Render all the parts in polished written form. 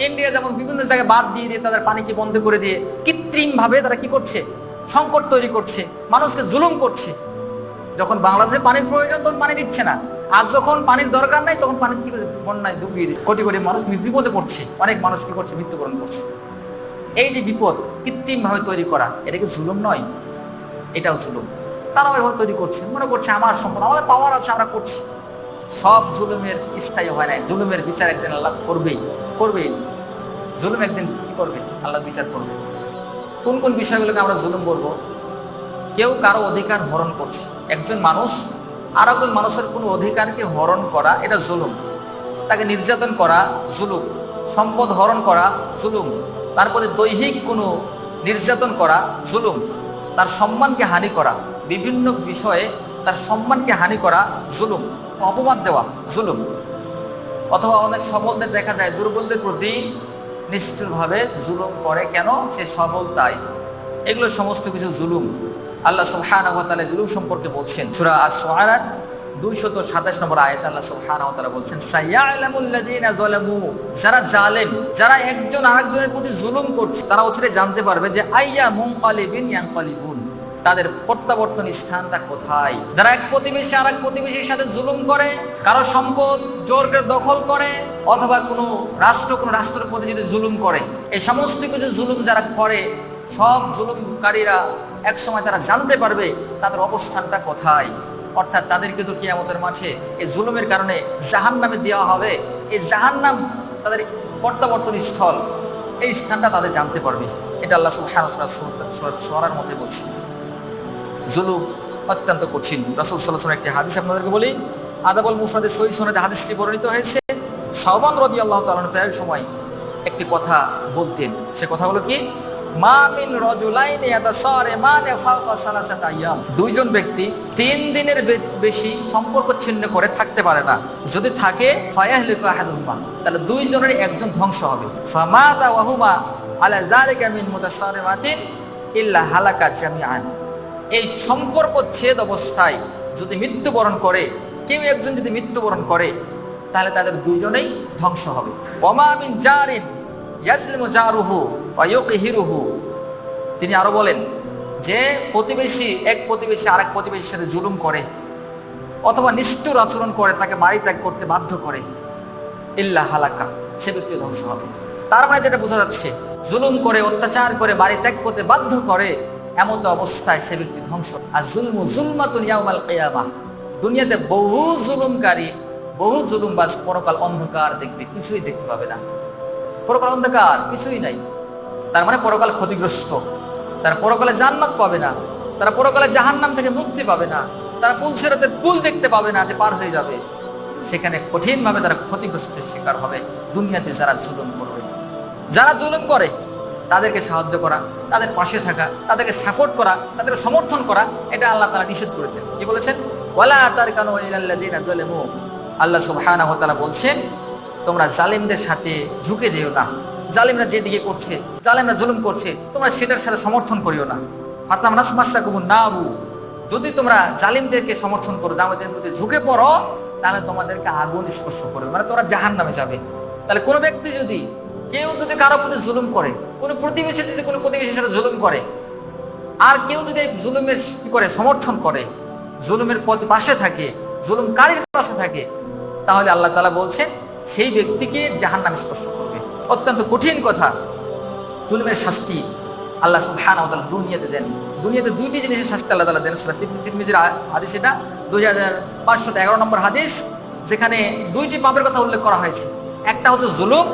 India যেমন বিভিন্ন জায়গায় বাদ দিয়ে দিয়ে তাদের পানিকে বন্ধ করে দিয়ে কৃত্রিম ভাবে তারা কি করছে, সংকট তৈরি করছে, মানুষকে জুলুম করছে। যখন বাংলাদেশে পানির প্রয়োজন তখন পানি দিচ্ছে না, আজ যখন পানির দরকার নাই তখন পানি কি করে বন্যায় ডুবিয়ে দিচ্ছে, কোটি কোটি মানুষ বিপদে পড়ছে, অনেক মানুষ কি করছে, মৃত্যুবরণ করছে। এই যে বিপদ কৃত্রিম ভাবে তৈরি করা, এটা কি জুলুম নয়? এটাও জুলুম। তারাও এভাবে তৈরি করছে, মনে করছে আমার সম্পদ, আমাদের পাওয়ার আছে, আমরা করছি। সব জুলুমের স্থায়ী হয় না, জুলুমের বিচার একদিন আল্লাহ করবেই। জুলুম একদিন কি করবে, আল্লাহ বিচার করবে। কোন কোন বিষয়গুলোকে আমরা জুলুম বলবো? কেউ কারো অধিকার হরণ করছে, একজন মানুষ আর একজন মানুষের কোনো অধিকারকে হরণ করা, এটা জুলুম। তাকে নির্যাতন করা জুলুম, সম্পদ হরণ করা জুলুম, তার প্রতি দৈহিক কোনো নির্যাতন করা জুলুম, তার সম্মানকে হানি করা, বিভিন্ন বিষয়ে তার সম্মানকে হানি করা জুলুম, অপমান দেওয়া জুলুম। অথবা অনেক সবলদের দেখা যায় দুর্বলদের প্রতি নিষ্ঠুরভাবে জুলুম করে, কেন? সে সবল তাই। এগুলো সমস্ত কিছু জুলুম। আল্লাহ সুবহানাহু ওয়া তাআলা জুলুম সম্পর্কে বলছেন সূরা আশ-শুআরা 227 নম্বর আয়াতে আল্লাহ সুবহানাহু ওয়া তাআলা বলছেন, সায়ালামুল্লাযীনা যালামু, যারা জালেম, যারা একজন আরেকজনের প্রতি জুলুম করছে, তারা অচিরে জানতে পারবে যে আইয়া মুনকালিবিন ইয়ানকালিবুন, তাদের প্রত্যাবর্তন স্থানটা কোথায়। যারা এক প্রতিবেশী আরেক প্রতিবেশীর সাথে জুলুম করে, কারো সম্পদ জোর করে দখল করে, অথবা কোনো রাষ্ট্রের প্রতি যদি জুলুম করে, এই সমস্ত কিছু জুলুম যারা করে, সব জুলুমকারীরা এক সময় তারা জানতে পারবে তাদের অবস্থানটা কোথায়। অর্থাৎ তাদেরকে তো কিয়ামতের মাঠে এই জুলুমের কারণে জাহান্নামে দেওয়া হবে। এই জাহান্নাম তাদের প্রত্যাবর্তন স্থল, এই স্থানটা তাদের জানতে পারবে। এটা আল্লাহ সুবহানাহু ওয়া তাআলা সূরা শুআরার মধ্যে বলছেন। জুলুম অত্যন্ত কঠিন। রাসূল সাল্লাল্লাহু আলাইহি ওয়াসাল্লাম একটি হাদিস আপনাদেরকে বলি, আদাবুল মুফরাদে সহিহ সনদে হাদিসটি বর্ণিত হয়েছে। সাওবান রাদিয়াল্লাহু তাআলা প্রায় সময় একটি কথা বলতেন। সে কথা হলো কি, মা মিন রাজুলাইনি ইয়াতাসারিমানি ফাওকা সালাসাতি আইয়াম, দুইজন ব্যক্তি 3 দিনের বেশি সম্পর্ক ছিন্ন করে থাকতে পারে না। যদি থাকে ফায়াহলিকু আহাদুহুমা, তাহলে দুইজনের একজন ধ্বংস হবে। ফামাতা ওয়া হুমা আলা যালিকা মিন মুতাসারিমাতিন ইল্লা হালাকা জামিআন, এই সম্পর্ক ছেদ অবস্থায় যদি মৃত্যুবরণ করে, কেউ একজন যদি মৃত্যুবরণ করে, তাহলে তাদের দুইজনেই ধ্বংস হবে। ওমা মিন জারিন ইয়াজলিমু জারুহু ওয়া ইউকহিরুহু, তিনি আরো বলেন যে এক প্রতিবেশী আরেক প্রতিবেশীর সাথে জুলুম করে অথবা নিষ্ঠুর আচরণ করে, তাকে বাড়ি ত্যাগ করতে বাধ্য করে, ইল্লা হালাকা, সে ব্যক্তি ধ্বংস হবে। তার মানে যেটা বোঝা যাচ্ছে, জুলুম করে, অত্যাচার করে, বাড়ি ত্যাগ করতে বাধ্য করে, এমত অবস্থায় সে ব্যক্তি ধ্বংস। আর জুলমু জুলমাতুন ইয়াউমাল কিয়ামাহ, দুনিয়াতে বহু জুলুমকারী, বহু জুলুমবাজ পরকাল অন্ধকার দেখবে, কিছুই দেখতে পাবে না। পরকাল অন্ধকার, কিছুই নাই। তার মানে পরকাল ক্ষতিগ্রস্ত, তারা পরকালে জান্নাত পাবে না, তারা পরকালে জাহান্নাম থেকে মুক্তি পাবে না, তারা পুলসিরাতের পুল দেখতে পাবে না যে পার হয়ে যাবে। সেখানে কঠিনভাবে তারা ক্ষতিগ্রস্তের শিকার হবে। দুনিয়াতে যারা জুলুম করবে, যারা জুলুম করে, তাদেরকে সাহায্য করা, তাদের পাশে থাকা, তাদেরকে সাপোর্ট করা, তাদেরকে সমর্থন করা, এটা আল্লাহ তাআলা নিষেধ করেছেন। কি বলেছেন? ওয়ালা তারকানু ইলাল্লাযিনা যালামু, আল্লাহ সুবহানাহু ওয়া তাআলা বলছেন, তোমরা জালিমদের সাথে ঝুঁকে যেও না। জালিমরা যেদিকে করছে, জালিমরা জুলুম করছে, তোমরা সেটার সাথে সমর্থন করিও না। ফাতামনাস মাসাকুমুন নারু, যদি তোমরা জালিমদেরকে সমর্থন করো, জালিমদের প্রতি ঝুঁকে পড়ো, তাহলে তোমাদেরকে আগুন স্পর্শ করবে, মানে তোমরা জাহান্নামে যাবে। তাহলে কোনো ব্যক্তি যদি, কেউ যদি কারো প্রতি জুলুম করে, কোনো প্রতিবেশী যদি কোনো প্রতিবেশীর সাথে জুলুম করে, আর কেউ যদি জুলুমের কি করে, সমর্থন করে, জুলুমের পাশে থাকে, জুলুমকারীর পাশে থাকে, তাহলে আল্লাহ তাআলা বলছেন সেই ব্যক্তিকে জাহান্নাম স্পর্শ করবে। অত্যন্ত কঠিন কথা। জুলুমের শাস্তি আল্লাহ সুবহানাহু ওয়া তাআলা দুনিয়াতে দেন। দুনিয়াতে দুইটি জিনিসের শাস্তি আল্লাহ তাআলা দেন। সূরা তিরমিজির হাদিস, এটা 2511 নম্বর হাদিস, যেখানে দুইটি পাপের কথা উল্লেখ করা হয়েছে। একটা হচ্ছে জুলুম,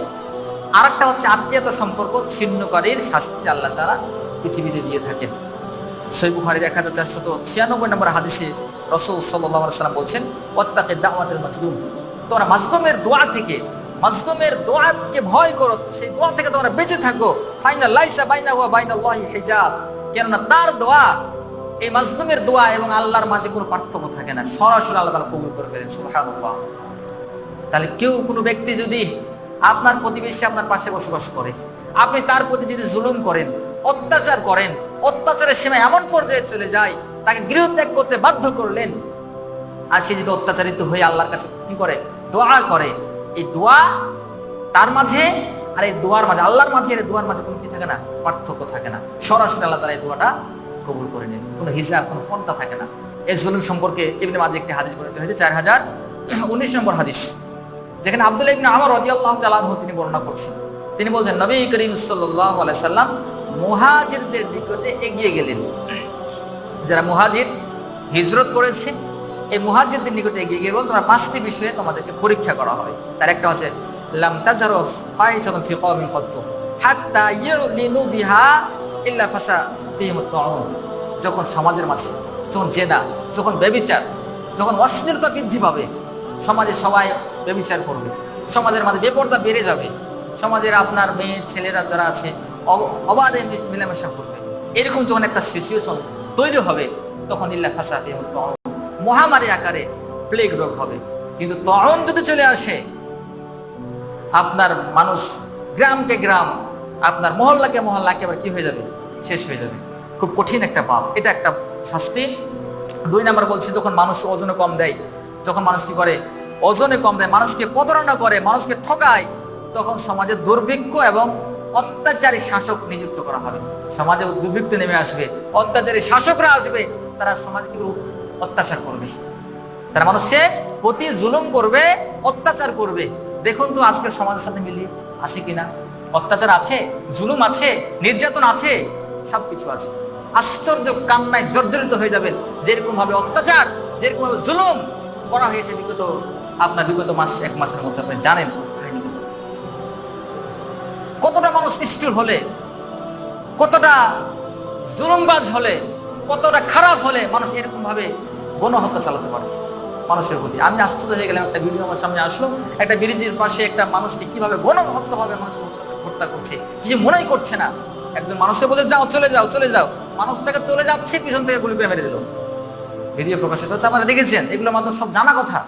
আর একটা হচ্ছে আত্মীয়তার সম্পর্ক ছিন্নকারীর শাস্তি আল্লাহ তাআলা পৃথিবীতে দিয়ে থাকেন। সহিহ বুখারীর 1496 নম্বর হাদিসে রাসূল সাল্লাল্লাহু আলাইহি ওয়াসাল্লাম বলছেন, ওয়াত্তাকি দাওয়াতুল মাজলুম, তোমরা মাজলুমের দোয়া থেকে, মাজলুমের দোয়াকে ভয় করো, সেই দোয়া থেকে তোমরা বেঁচে থাকো। ফাইনা লাইসা বাইনাহু ওয়া বাইনাল্লাহি হিজাব, কেননা তার দোয়া, এই মাজলুমের দোয়া এবং আল্লাহর মাঝে কোনো পার্থক্য থাকে না, সরাসরি আল্লাহ তাআলা কবুল করে ফেলেন। সুবহানাল্লাহ। তাহলে কেউ, কোনো ব্যক্তি যদি, আপনার প্রতিবেশী আপনার পাশে বসবাস করে, আপনি তার প্রতি যদি জুলুম করেন, অত্যাচার করেন, অত্যাচারের সীমা এমন পর্যায়ে চলে যায়, তাকে গৃহত্যাগ করতে বাধ্য করলেন, আর সে যদি অত্যাচারিত হয়ে আল্লাহর কাছে কি করে, দোয়া করে, এই দোয়া তার মাঝে আর এই দোয়ার মাঝে, আল্লাহর মাঝে আর দোয়ার মাঝে কোনো কি থাকে না, পার্থক্য থাকে না। সরাসরি আল্লাহ তাআলা এই দোয়াটা কবুল করে নেন, কোনো হিসাব, কোনো পন্থা থাকে না। এই জুলুম সম্পর্কে ইবনে মাজাহ একটি হাদিস বর্ণিত হয়েছে, 4019 নম্বর হাদিস, যেখানে আব্দুল্লাহ ইবনে আমর রাদিয়াল্লাহু তাআলা আনহু তিনি বর্ণনা করছেন। তিনি বলছেন, নবী করিম সাল্লাল্লাহু আলাইহি সাল্লাম মুহাজিরদের নিকটে এগিয়ে গেলেন। যারা মুহাজির হিজরত করেছে, এই মুহাজিরদের নিকটে এগিয়ে গিয়ে বলেন, তোমরা 5টি বিষয়ে তোমাদেরকে পরীক্ষা করা হবে। তার একটা হচ্ছে লাম তাজহারু ফাহিশাতান ফি কওমিন কত্তু হাত্তা ইউলিনু বিহা ইল্লা ফাসা ফিহিমুত তাউন। যখন সমাজের মাঝে যখন জেনা, যখন ব্যভিচার, যখন অশ্লীলতা বৃদ্ধি পাবে, সমাজে সবাই ব্যভিচার করবে, সমাজের মাঝে বেপরদা বেড়ে যাবে, সমাজের আপনার মেয়ে ছেলেরা যারা আছে অবাধে মেলামেশা করবে, এরকম যখন একটা সিচুয়েশন তৈরি হবে, তখন ইল্লা ফাসা ফিহিমুত তাউন, মহামারী আকারে প্লেগ রোগ হবে। কিন্তু তখন যদি চলে আসে, আপনার মানুষ গ্রামকে গ্রাম, আপনার মহল্লাকে মহল্লা একেবারে কি হয়ে যাবে, শেষ হয়ে যাবে। খুব কঠিন একটা পাপ, এটা একটা শাস্তি। 2 নম্বর বলছে, যখন মানুষ ওজনে কম দেয়, যখন মানুষ কি করে, ওজনে কম দেয়, মানুষকে প্রতারণা করে, মানুষকে ঠকায়, তখন সমাজে দুর্ভিক্ষ এবং অত্যাচারী শাসক নিযুক্ত করা হবে। সমাজে দুর্ভিক্ষ নেমে আসবে, অত্যাচারী শাসকরা আসবে, তারা সমাজে কি অত্যাচার করবে, তারা মানুষের প্রতি জুলুম করবে, অত্যাচার করবে। দেখুন তো আজকের সমাজের সাথে মিলিয়ে আছে কিনা, অত্যাচার আছে, জুলুম আছে, নির্যাতন আছে, সবকিছু আছে। আশ্চর্য কান্নায় জর্জরিত হয়ে যাবেন, যেরকম ভাবে অত্যাচার, যেরকম ভাবে জুলুম করা হয়েছে বিগত মাস, 1 মাসের মধ্যে। আপনি জানেন কতটা মানুষ নিষ্ঠুর হলে, কতটা জুলুমবাজ হলে, কতটা খারাপ হলে মানুষ এরকম ভাবে গণহত্যা চালাতে পারে মানুষের প্রতি। আমি আশ্চর্য হয়ে গেলাম, একটা ভিডিও আমার সামনে আসলো, একটা ব্রিজের পাশে একটা মানুষকে কিভাবে গণহত্যা ভাবে মানুষ হত্যা করছে, কিছু মনেই করছে না। একজন মানুষকে বলে যাও, চলে যাও, চলে যাও, মানুষটাকে চলে যাচ্ছে, পিছন থেকে গুলি মেরে দিল। ভিডিও প্রকাশিত হচ্ছে, আপনারা দেখেছেন, এগুলো মাত্র সব জানা কথা।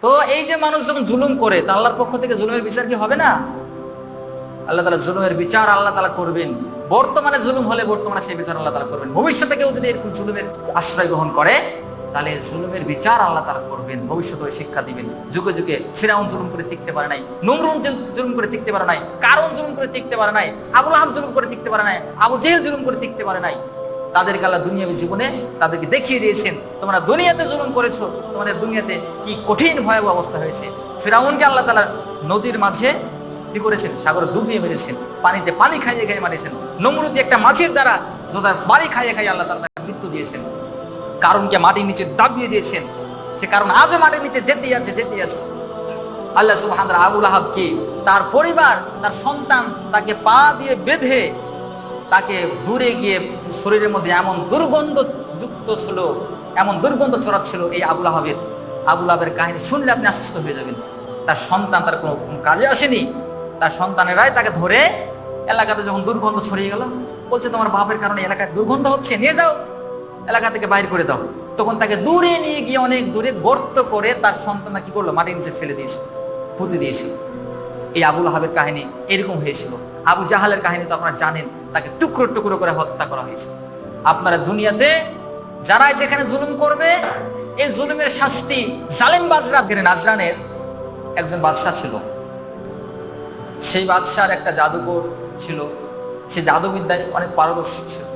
তো এই যে মানুষ যখন জুলুম করে, তা আল্লাহর পক্ষ থেকে জুলুমের বিচার কি হবে না? আল্লাহ তাআলা জুলুমের বিচার আল্লাহ তাআলা করবেন। বর্তমানে জুলুম হলে বর্তমানে সেই বিচার আল্লাহ তাআলা করবেন। ভবিষ্যতে কেউ যদি এরকম জুলুমের আশ্রয় গ্রহণ করে, তাহলে জুলুমের বিচার আল্লাহ তাআলা করবেন, ভবিষ্যতে শিক্ষা দিবেন। যুগে যুগে ফিরাউন জুলুম করে টিকতে পারে নাই, নমরুদ জুলুম করে টিকতে পারে নাই, কারুন জুলুম করে টিকতে পারে নাই, আবু লাহাব জুলুম করে টিকতে পারে নাই, আবু জেহেল জুলুম করে টিকতে পারে নাই। তাদেরকে আল্লাহ দুনিয়াবী জীবনে তাদেরকে দেখিয়ে দিয়েছেন, তোমরা দুনিয়াতে জুলুম করেছো, তোমাদের দুনিয়াতে কি কঠিন ভয়াবহ অবস্থা হয়েছে। ফিরাউনকে আল্লাহ তাআলা নদীর মাঝে কি করেছেন, সাগরে ডুবিয়ে মেরেছেন, পানিতে পানি খাইয়ে খাইয়ে মারিয়েছেন। নমরুদ একটা মাছের দ্বারা যোদার বাড়ি খাইয়ে খাইয়ে আল্লাহ তাআলা তাকে মৃত্যু দিয়েছেন। কারণকে মাটির নিচে দাবিয়ে দিয়েছেন, সে কারণ আজও মাটির নিচে যেতেই আছে। আল্লাহ সুবহানাহু ওয়া তাআলা আবু লাহাবকে, তার পরিবার, তার সন্তান, তাকে পা দিয়ে বেঁধে তাকে দূরে গিয়ে শরীরের মধ্যে এমন দুর্গন্ধ যুক্ত ছিল, এমন দুর্গন্ধ ছড়াচ্ছিল এই আবু লাহাবের কাহিনী শুনলে আপনি আশ্বস্ত হয়ে যাবেন। তার সন্তান তার কোনো কাজে আসেনি, তার সন্তানেরাই তাকে ধরে এলাকাতে যখন দুর্গন্ধ ছড়িয়ে গেল, বলছে তোমার বাপের কারণে এলাকায় দুর্গন্ধ হচ্ছে, নিয়ে যাও, এলাকা থেকে বাইর করে দাও। তখন তাকে দূরে নিয়ে গিয়ে অনেক দূরে গর্ত করে তার সন্তানরা কি করলো, মাটির নিচে ফেলে দিয়েছিল, পুঁতে দিয়েছিল। এই আবু লাহাবের কাহিনী এরকম হয়েছিল। আবু জাহালের কাহিনী তো আপনারা জানেন, তাকে টুকরো টুকরো করে হত্যা করা হয়েছে। আপনারা দুনিয়াতে যারা যেখানে জুলুম করবে, এই জুলুমের শাস্তি জালেমবাজরা। নাজরানের একজন বাদশা ছিল, সেই বাদশার একটা জাদুকর ছিল, সে জাদুবিদ্যায় অনেক পারদর্শী ছিল।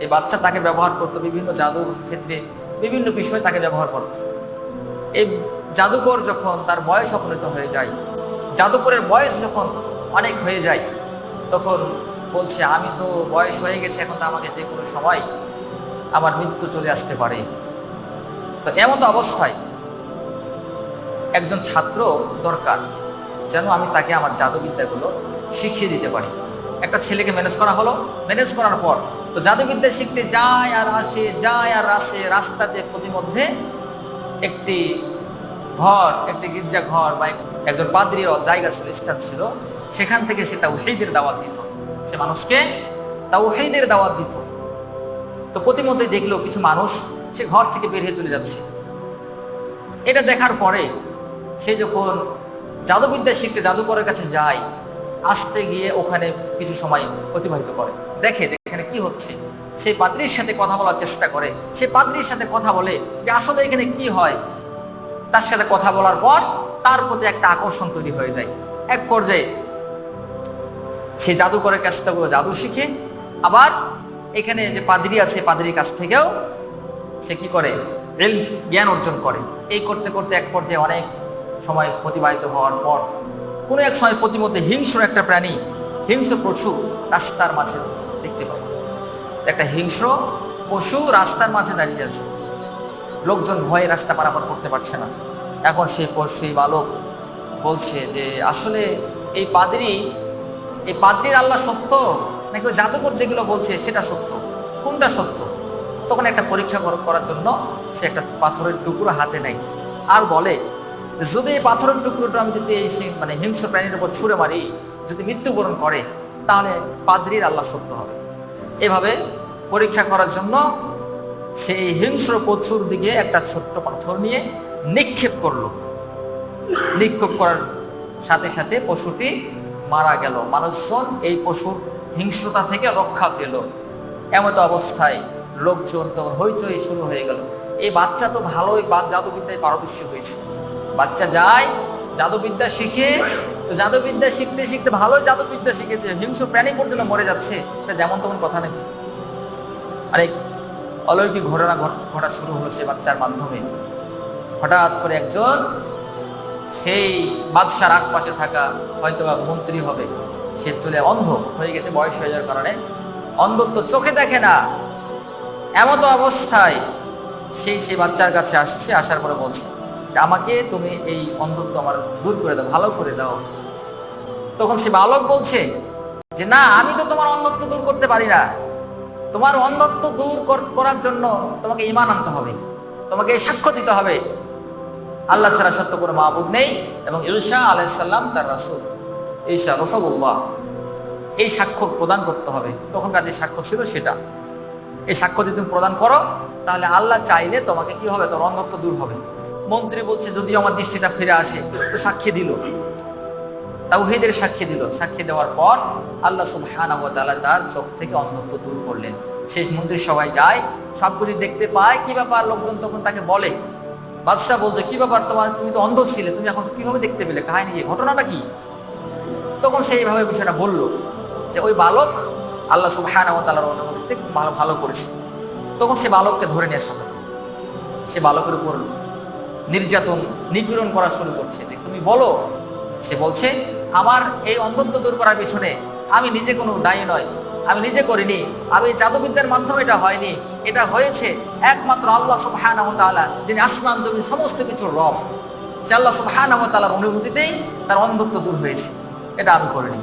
এই বাদশা তাকে ব্যবহার করতো বিভিন্ন জাদুর ক্ষেত্রে, বিভিন্ন বিষয় তাকে ব্যবহার করত। এই জাদুকর যখন তার বয়স উপনীত হয়ে যায়, জাদুকরের বয়স যখন অনেক হয়ে যায়, তখন বলছে আমি তো বয়স হয়ে গেছে, এখন তো আমাকে যে কোনো সময় আমার মৃত্যু চলে আসতে পারে। তো এমন অবস্থায় একজন ছাত্র দরকার, যেন আমি তাকে আমার জাদুবিদ্যাগুলো শিখিয়ে দিতে পারি। একটা ছেলেকে ম্যানেজ করা হলো। ম্যানেজ করার পর তো জাদুবিদ্যা শিখতে যায় আর আসে। রাস্তাতে প্রতিমধ্যে একটি ঘর, একটি গির্জা ঘর বা একজন পাদ্রীর জায়গা ছিল, স্থান ছিল, সেখান থেকে সে তাওহীদের দাওয়াত দিত, সে মানুষকে তাওহীদের দাওয়াত দিত। তো প্রতিমধ্যে দেখলো কিছু মানুষ সে ঘর থেকে বের হয়ে চলে যাচ্ছে। এটা দেখার পরে সে যখন জাদুবিদ্যা শিখতে জাদুকরের কাছে যায়, আসতে গিয়ে ওখানে কিছু সময় অতিবাহিত করে, দেখে এখানে কি হচ্ছে। সেই পাদ্রীর সাথে কথা বলার চেষ্টা করে, সে পাদ্রীর সাথে কথা বলে যে আসলে এখানে কি হয়। তার সাথে কথা বলার পর তার প্রতি একটা আকর্ষণ তৈরি হয়ে যায়। এক পর্যায়ে সে জাদুকরের কাছ থেকে জাদু শিখে, আবার এখানে যে পাদ্রী আছে পাদ্রীর কাছ থেকেও সে কি করে, জ্ঞান অর্জন করে। এই করতে করতে এক পর্যায়ে অনেক সময় অতিবাহিত হওয়ার পর কোনো এক সময় প্রতিমধ্যে হিংস্র একটা প্রাণী, হিংস্র পশু রাস্তার মাঝে দেখতে পায়। একটা হিংস্র পশু রাস্তার মাঝে দাঁড়িয়ে আছে, লোকজন ভয়ে রাস্তা পারাপার করতে পারছে না। এখন সেই বালক বলছে যে আসলে এই পাদ্রীর আল্লাহ সত্য নাকি ওই জাদুকর যেগুলো বলছে সেটা সত্য, কোনটা সত্য? তখন একটা পরীক্ষা করার জন্য সে একটা পাথরের টুকরো হাতে নেয় আর বলে, যদি এই পাথরের টুকরোটা আমি যদি এই মানে হিংস্র প্রাণীর উপর ছুঁড়ে মারি, যদি মৃত্যুবরণ করে, তাহলে পাদ্রীর আল্লাহ সত্য হবে। এভাবে পরীক্ষা করার জন্য সেই হিংস্র পশুর দিকে একটা ছোট্ট পাথর নিয়ে নিক্ষেপ করলো। নিক্ষেপ করার সাথে সাথে পশুটি মারা গেল। মানুষজন এই পশুর হিংস্রতা থেকে রক্ষা পেল। এমতো অবস্থায় লোকজন তখন হইচই শুরু হয়ে গেল। এই বাচ্চা তো ভালোই জাদুবিদ্যায় পারদর্শী হয়েছে। বাচ্চা যায় জাদুবিদ্যা শিখে, তো জাদুবিদ্যা শিখতে শিখতে ভালোই জাদুবিদ্যা শিখেছে, হিংস্র প্রাণী পর্যন্ত মরে যাচ্ছে। এটা যেমন তেমন কথা নাকি? আরে অলৌকিক ঘটনা ঘটা শুরু হলো সে বাচ্চার মাধ্যমে। হঠাৎ করে একজন সেই বাদশার আশপাশে থাকা হয়তো মন্ত্রী হবে, সে চলে অন্ধ হয়ে গেছে, বয়স হয়ে যাওয়ার কারণে অন্ধত্ব, চোখে দেখে না। এমতো অবস্থায় সেই বাচ্চার কাছে আসছে, আসার পরে বলছে যে আমাকে তুমি এই অন্ধত্ব আমার দূর করে দাও, ভালো করে দাও। তখন সে বালক বলছে যে না, আমি তো তোমার অন্ধত্ব দূর করতে পারি না। তোমার অন্ধত্ব দূর করার জন্য তোমাকে ঈমান আনতে হবে, তোমাকে সাক্ষ্য দিতে হবে আল্লাহ ছাড়া সত্য কোনো মাবুদ নেই এবং ঈসা আলাইহিস সালাম তার রাসূল, ঈসা রাসূলুল্লাহ, এই সাক্ষ্য প্রদান করতে হবে। তখনকার যে সাক্ষ্য ছিল সেটা, এই সাক্ষ্য যদি তুমি প্রদান করো তাহলে আল্লাহ চাইলে তোমাকে কি হবে, তোর অন্ধত্ব দূর হবে। মন্ত্রী বলছে যদি আমার দৃষ্টিটা ফিরে আসে, তো সাক্ষী দিল, তাওহীদের সাক্ষী দিল। সাক্ষী দেওয়ার পর আল্লাহ সুবহানাহু ওয়া তাআলা তার চোখ থেকে অন্ধত্ব দূর করলেন। শেষ মন্ত্রী সবাই যায়, সবকিছু দেখতে পায়। কি ব্যাপার? লোকজন তখন তাকে বলে, বাদশাহ বলছে কি ব্যাপার তোমার, তুমি তো অন্ধ ছিলে, তুমি এখন কিভাবে দেখতে পেলে, কাহিনী কি, ঘটনাটা কি? তখন সেইভাবে বিষয়টা বলল যে ওই বালক আল্লাহ সুবহানাহু ওয়া তাআলার অনুমতিতে ভালো করেছে। তখন সে বালককে ধরে নিয়ে আসা হয়। সে বালকের উপর নির্যাতন নিপীড়ন করা শুরু করছে যে তুমি বলো। সে বলছে আমার এই অন্ধত্ব দূর করার পিছনে আমি নিজে কোনো দায়ী নয়, আমি নিজে করিনি, আমি জাদুবিদ্যার মাধ্যমে এটা হয়নি, এটা হয়েছে একমাত্র আল্লাহ সুবহানাহু ওয়া তাআলা, যিনি আসমান জমিন সমস্ত কিছুর রব, সে আল্লাহ সুবহানাহু ওয়া তাআলার অনুমতিতেই তার অন্ধত্ব দূর হয়েছে, এটা আমি করিনি।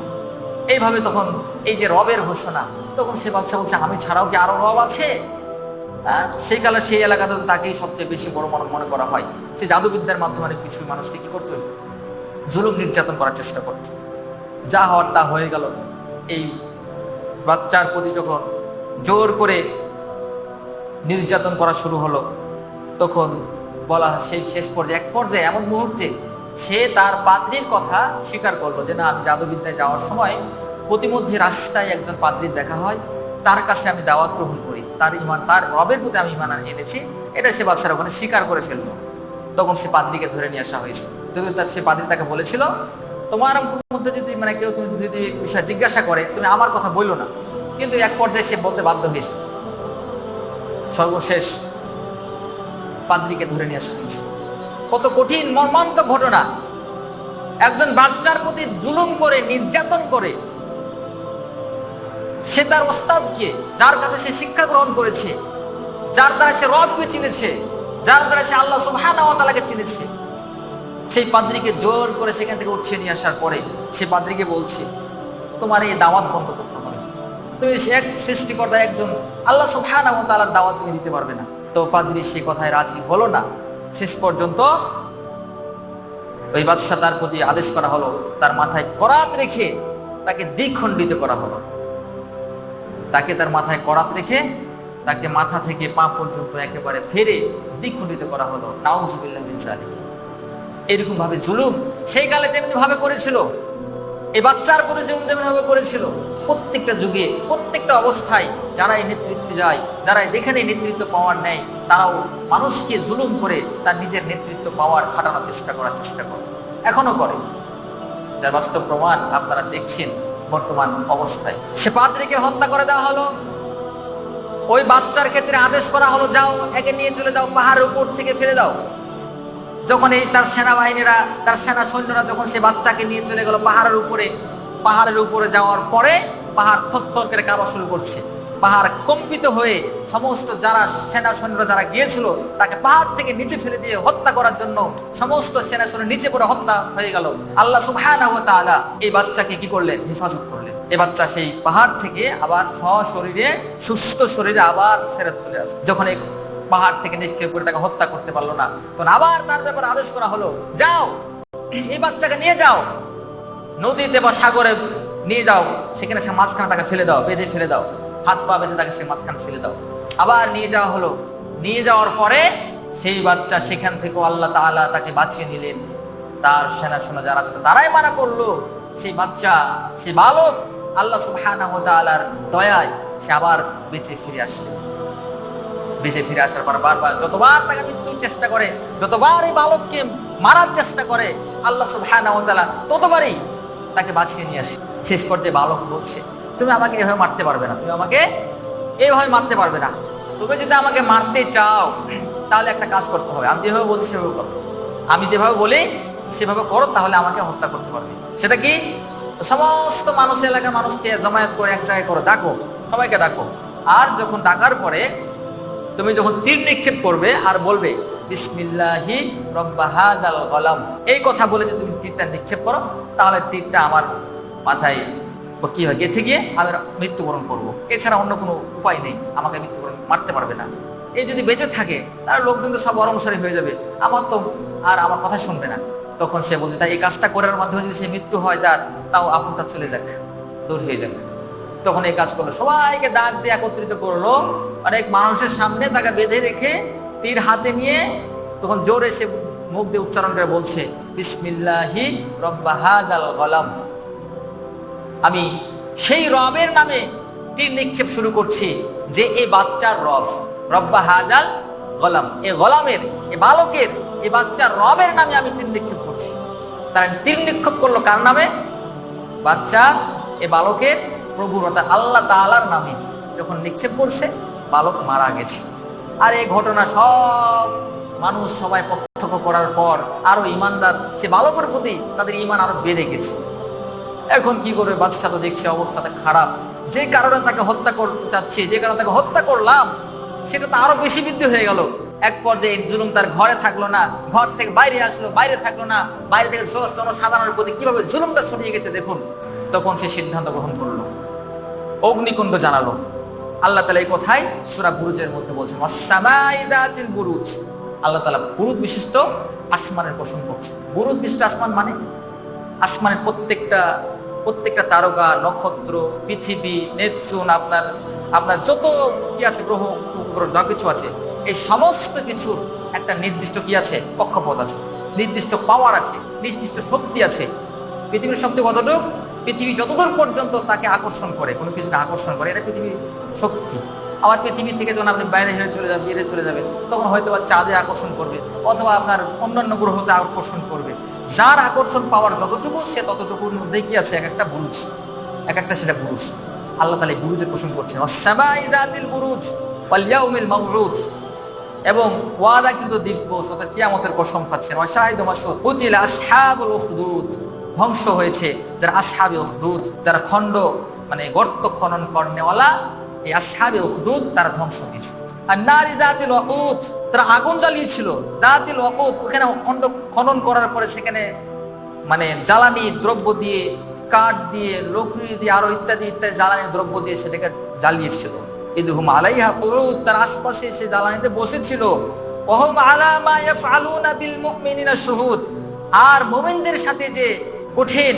এইভাবে তখন এই যে রবের ঘোষণা, তখন সে বাচ্চা বলছে আমি ছাড়াও কি আরো রব আছে? সেই কালে সেই এলাকাতে তাকেই সবচেয়ে বেশি বড় মনে করা হয়। সে জাদুবিদ্যার মাধ্যমে অনেক কিছু মানুষকে কি করতো, জুলুম নির্যাতন করার চেষ্টা করত। যা হওয়ার তা হয়ে গেল। এই বাচ্চার প্রতি যখন জোর করে নির্যাতন করা শুরু হলো, তখন বলা সেই শেষ পর্যায়ে এক পর্যায়ে এমন মুহূর্তে সে তার পাদ্রীর কথা স্বীকার করলো যে না, আমি জাদুবিদ্যায় যাওয়ার সময় প্রতিমধ্যে রাস্তায় একজন পাদ্রীর দেখা হয়, তার কাছে আমি দাওয়াত গ্রহণ করি, তার ইমান, তার রবের প্রতি আমি ইমান এনেছি, এটা সে বাচ্চারা ওখানে স্বীকার করে ফেললো। তখন সে পাদ্রীকে ধরে নিয়ে আসা হয়েছে। যদি সে পাদ্রী তাকে বলেছিল তোমার মধ্যে যদি মানে কেউ তুমি যদি বিষয় জিজ্ঞাসা করে তুমি আমার কথা বললো না, কিন্তু এক পর্যায়ে সে বলতে বাধ্য হয়েছে। সর্বশেষ পাদ্রীকে ধরে নিয়ে আসা হয়েছে। কত কঠিন মর্মান্তিক ঘটনা! একজন বাচ্চার প্রতি জুলুম করে, নির্যাতন করে, সে তার ওস্তাদকে, যার কাছে সে শিক্ষা গ্রহণ করেছে, যার দ্বারা সে রবকে চিনেছে, যার দ্বারা সে আল্লাহ সুবহানাহু ওয়া তাআলাকে চিনেছে, সেই পাদ্রীকে জোর করে সেখান থেকে উঠিয়ে নিয়ে আসার পরে সে পাদ্রীকে বলছে তোমার এই দাওয়াত বন্ধ করতে হবে, তুমি এক সৃষ্টিকর্তা একজন আল্লাহ সুবহানাহু ওয়া তাআলার দাওয়াত তুমি দিতে পারবে না। তো পাদ্রী সে কথায় রাজি হলো না। শেষ পর্যন্ত ওই বাদশা তার প্রতি আদেশ করা হলো, তার মাথায় করাত রেখে তাকে দ্বিখণ্ডিত করা হলো। তাকে তার মাথায় করাত রেখে তাকে মাথা থেকে পা পর্যন্ত একেবারে ফেরে দ্বিখণ্ডিত করা হলো। নাউযুবিল্লাহি মিন যালিক। এরকম ভাবে জুলুম সেই কালে যেমনি ভাবে করেছিল, এই বাচ্চার প্রতি যেমনি ভাবে করেছিল, প্রত্যেকটা যুগে প্রত্যেকটা অবস্থায় যারা এই নেতৃত্বে যায়, যারা যেখানে নেতৃত্ব পাওয়ার নেয়, তারাও মানুষকে জুলুম করে তার নিজের নেতৃত্ব পাওয়ার খাটানোর চেষ্টা করে, এখনো করে। যার বাস্তব প্রমাণ আপনারা দেখছেন। বর্তমান অবস্থায়। সে পাদ্রীকে হত্যা করে দেওয়া হলো। ওই বাচ্চার ক্ষেত্রে আদেশ করা হলো, যাও একে নিয়ে চলে যাও, পাহাড়ের উপর থেকে ফেলে দাও। যখন এই তার সেনাবাহিনীরা, তার সেনা সৈন্যরা যখন সে বাচ্চাকে নিয়ে চলে গেল পাহাড়ের উপরে যাওয়ার পরে পাহাড় থরথর করে কাঁপা শুরু করছে। পাহাড় কম্পিত হয়ে সমস্ত যারা সেনা সৈন্যরা যারা গিয়েছিল তাকে পাহাড় থেকে নিচে ফেলে দিয়ে হত্যা করার জন্য সমস্ত সেনা সৈন্য নিচে পড়ে হত্যা হয়ে গেল। আল্লাহ সুবহানাহু ওয়া তাআলা এই বাচ্চাকে কি করলেন? হেফাজত করলেন। এই বাচ্চা সেই পাহাড় থেকে আবার সশরীরে, সুস্থ শরীরে আবার ফেরত চলে আসে। যখন এই পাহাড় থেকে নিক্ষেপ করে তাকে হত্যা করতে পারলো না, তখন আবার তার ব্যাপারে আদেশ করা হলো, যাও এই বাচ্চাকে নিয়ে যাও, নদীতে বা সাগরে নিয়ে যাও, সেখানে সে মাঝখানে তাকে ফেলে দাও, বেঁধে ফেলে দাও, হাত পা বেঁধে তাকে সে মাঝখানে ফেলে দাও। আবার নিয়ে যাওয়া হলো। নিয়ে যাওয়ার পরে সেই বাচ্চা সেখান থেকে আল্লাহ তাআলা তাকে বাঁচিয়ে নিলেন। তার সেনা যারা ছিল তারাই মারা পড়লো। সেই বাচ্চা, সেই বালক আল্লাহ সুবহানাহু ওয়া তাআলার দয়ায় সে আবার বেঁচে ফিরে আসলো। বেঁচে ফিরে আসার পর বারবার যতবার তাকে মৃত্যুর চেষ্টা করে, যতবার এই বালককে মারার চেষ্টা করে, আল্লাহ সুবহানাহু ওয়া তাআলা ততবারই তাকে বাঁচিয়ে নিয়ে আসে। শেষ পর্যায়ে বালক বলছে, তুমি আমাকে এভাবে মারতে পারবে না, তুমি আমাকে এইভাবে মারতে পারবে না। তুমি যদি আমাকে মারতে চাও তাহলে একটা কাজ করতে হবে, আমি যেভাবে বলছি সেভাবে করো, আমি যেভাবে বলি সেভাবে করো, তাহলে আমাকে হত্যা করতে পারবে। সেটা কি? সমস্ত মানুষ, এলাকার মানুষকে জমায়েত করে এক জায়গায় করো, ডাকো, সবাইকে ডাকো। আর যখন ডাকার পরে তুমি যখন তীর নিক্ষেপ করবে আর বলবে বিসমিল্লাহি রব্বা হাদাল গলাম, এই কথা বলে যদি তুমি তীরটা নিক্ষেপ করো, তাহলে তীরটা আমার মাথায় কি হয়, গেঁথে গিয়ে আমি মৃত্যুবরণ করবো। এছাড়া অন্য কোনো উপায় নেই, আমাকে মৃত্যুবরণ মারতে পারবে না। এই যদি বেঁচে থাকে তার লোকজন তো সব অরমসারি হয়ে যাবে, আমার তো আর আমার কথা শুনবে না। তখন সে বলছে, তাই এই কাজটা করার মাধ্যমে যদি সে মৃত্যু হয় তাও আপনটা চলে যাক, দূর হয়ে যাক। তখন এই কাজ করলো, সবাইকে ডাক দিয়ে একত্রিত করলো, অনেক মানুষের সামনে তাকে বেঁধে রেখে তীর হাতে নিয়ে তখন জোরে সে মুখ দিয়ে উচ্চারণ করে বলছে বিসমিল্লাহি রব্বা হাদাল গলাম, আমি সেই রবের নামে তীর নিক্ষেপ শুরু করছি যে এই বাচ্চার রব, রব্বা হাদাল গলাম, এই গলামের, এই বালকের, এই বাচ্চার রবের নামে আমি তীর নিক্ষেপ করছি। তারা তীর নিক্ষেপ করলো কার নামে? বাচ্চা, এই বালকের প্রভুর অর্থাৎ আল্লাহ তাআলার নামে যখন নিক্ষেপ করছে, বালক মারা গেছে। আর এই ঘটনা সব মানুষ সবাই প্রত্যক্ষ করার পর আরো ইমানদার সে বালকের প্রতি তাদের ইমান আরো বেড়ে গেছে। এখন কি করবে? বাদশা তো দেখছে অবস্থাটা খারাপ, যে কারণে তাকে হত্যা করতে চাচ্ছে, যে কারণে তাকে হত্যা করলাম, সেটা তো আরো বেশি বৃদ্ধি হয়ে গেল। এক পর্যায়ে জুলুম তার ঘরে থাকলো না, ঘর থেকে বাইরে আসলো, বাইরে থাকলো না, বাইরে থেকে জনসাধারণের প্রতি কিভাবে জুলুমটা ছড়িয়ে গেছে দেখুন। তখন সে সিদ্ধান্ত গ্রহণ করলো, অগ্নিকুণ্ড জানালো। আল্লাহ তাআলা এই কথাই সূরা বুরুজের মধ্যে বলছেন, ওয়াস-সামাই যাতিল বুরুজ। আল্লাহ তাআলা বুরুজ বিশিষ্ট আসমানের কসম করছেন। বুরুজ বিশিষ্ট আসমান মানে আসমানের প্রত্যেকটা তারকা, নক্ষত্র, পৃথিবী, নেপচুন, আপনার যত কি আছে, গ্রহ উপগ্রহ যা কিছু আছে, এই সমস্ত কিছুর একটা নির্দিষ্ট কি আছে, কক্ষপথ আছে, নির্দিষ্ট পাওয়ার আছে, নির্দিষ্ট শক্তি আছে। পৃথিবীর শক্তি কতটুকু? পৃথিবী যতদূর পর্যন্ত তাকে আকর্ষণ করে, কোনো কিছুকে আকর্ষণ করে, এটা পৃথিবীর শক্তি। আবার পৃথিবী থেকে যখন আপনি বাইরে বেরিয়ে চলে যাবেন, তখন হয়তো বা চাঁদে আকর্ষণ করবে, অথবা আপনার অন্যান্য গ্রহতে আকর্ষণ করবে। যার আকর্ষণ পাওয়ার যতটুকু, সে ততটুকুর মধ্যে কি আছে, এক একটা বুরুজ, এক একটা সেটা বুরুজ। আল্লাহ তাআলা বুরুজের কসম করছেন, ওয়াস-সামাই যাতিল বুরুজ ওয়াল ইয়াউমিল মাউউদ, এবং ওয়াদাকৃত দিবস অর্থাৎ কিয়ামতের কসম খাচ্ছেন। ওয়া শাহিদু মাশহুদ কুতিলা আসহাবুল উখদুদ, ধ্বংস হয়েছে যারা আসহাবে উখদুদ, যারা খণ্ড মানে গর্ত খনন করনেওয়ালা, এই আসহাবে উখদুদ তারা ধ্বংস হয়েছে। আর নারী যাতিল ওয়াকুদ, তারা আগুন জ্বালিয়েছিল, যাতিল ওয়াকুদ, ওখানে খণ্ড খনন করার পরে সেখানে মানে জ্বালানি দ্রব্য দিয়ে, কাঠ দিয়ে, লকড়ি দিয়ে, আরো ইত্যাদি ইত্যাদি জ্বালানি দ্রব্য দিয়ে সেটাকে জ্বালিয়েছিল। ইদহুম আলাইহা কুউদ, তার আশপাশে সে জ্বালানিতে বসেছিল। ওয়াহুম আলা মা ইয়াফআলুনা বিল মুমিনিনা শুহুদ, আর মুমিনদের সাথে যে কঠিন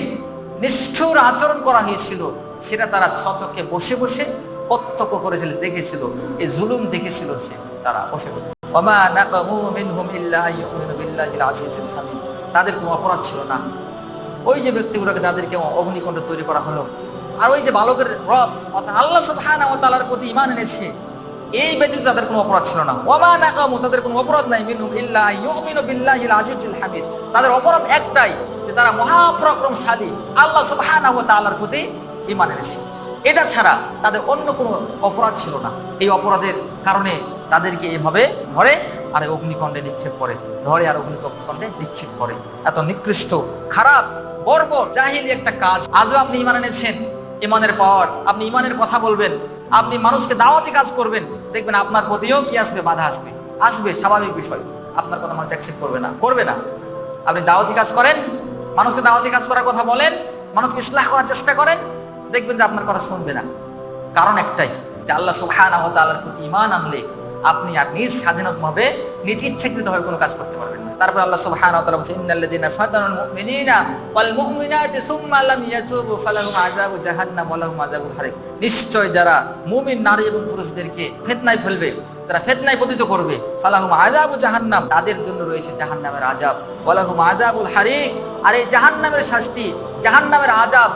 নিষ্ঠুর আচরণ করা হয়েছিল সেটা তারা সচক্ষে বসে বসে প্রত্যক্ষ করেছিল, দেখেছিল, এই জুলুম দেখেছিল সে, তারা বসে বসে। ওমা নাকামু মিনহুম ইল্লা আইয়ুমিনু বিল্লাহিল আজিজিল হামিদ, তাদের কোনো অপরাধ ছিল না। ওই যে ব্যক্তিগুলোকে যাদেরকে অগ্নিকুণ্ড তৈরি করা হলো, আর ওই যে বালকের রব অর্থাৎ আল্লাহ সুবহানাহু ওয়া তাআলার প্রতি ঈমান এনেছে, এই ব্যতীত তাদের কোনো অপরাধ ছিল না। ওমা নাকামু, তাদের কোনো অপরাধ নাই, মিনহুম ইল্লা আইয়ুমিনু বিল্লাহিল আজিজিল হামিদ, তাদের অপরাধ একটাই যে তারা মহাপরাক্রমশালী আল্লাহ সুবহানাহু ওয়া তাআলার প্রতি ঈমান এনেছে। এটা ছাড়া তাদের অন্য কোনো অপরাধ ছিল না। এই অপরাধের কারণে তাদেরকে এভাবে ধরে আর অগ্নিকণ্ডে নিক্ষেপ করে, ধরে আর অগ্নিকণ্ডে নিক্ষেপ করে। এত নিকৃষ্ট, খারাপ, বর্বর, জাহিলি একটা কাজ। আজও আপনি ঈমান এনেছেন, ঈমানের পাওয়ার, আপনি ঈমানের কথা বলবেন, আপনি মানুষকে দাওয়াতি কাজ করবেন, দেখবেন আপনার প্রতিও কি আসবে, বাধা আসবে। আসবে, স্বাভাবিক বিষয়। আপনার কথা মানুষ অ্যাকসেপ্ট করবে না। আপনি দাওয়াতি কাজ করেন, মানুষকে দাওয়াতি কাজ করার কথা বলেন, মানুষকে ইসলাহ করার চেষ্টা করেন, দেখবেন যে আপনার কথা শুনবে না। কারণ একটাই, যে আল্লাহ সুবহানাহু ওয়া তাআলার প্রতি ঈমান আনলে আপনি আর নিজ স্বাধীনভাবে, নিজ ইচ্ছাকৃতভাবে কোনো কাজ করতে পারবেন না। তারপর আল্লাহ সুবহানাহু ওয়া তাআলা বলেছেন, ইন্নাল্লাযীনা ফাতানুল মুমিনিনা ওয়াল মুমিনাতি সুম্মা লাম ইয়াতুবু ফালাহুম আযাবু জাহান্নাম ওয়া লাহুম আযাবুল হারিক। নিশ্চয় যারা মুমিন নারী এবং পুরুষদেরকে ফিতনায় ফেলবে, যারা ফিতনায় পতিত করবে, ফালাহুম আযাবু জাহান্নাম, তাদের জন্য রয়েছে জাহান্নামের আযাব, ওয়া লাহুম আযাবুল হারিক, আর এই জাহান্নামের শাস্তি, জাহান্নামের আযাব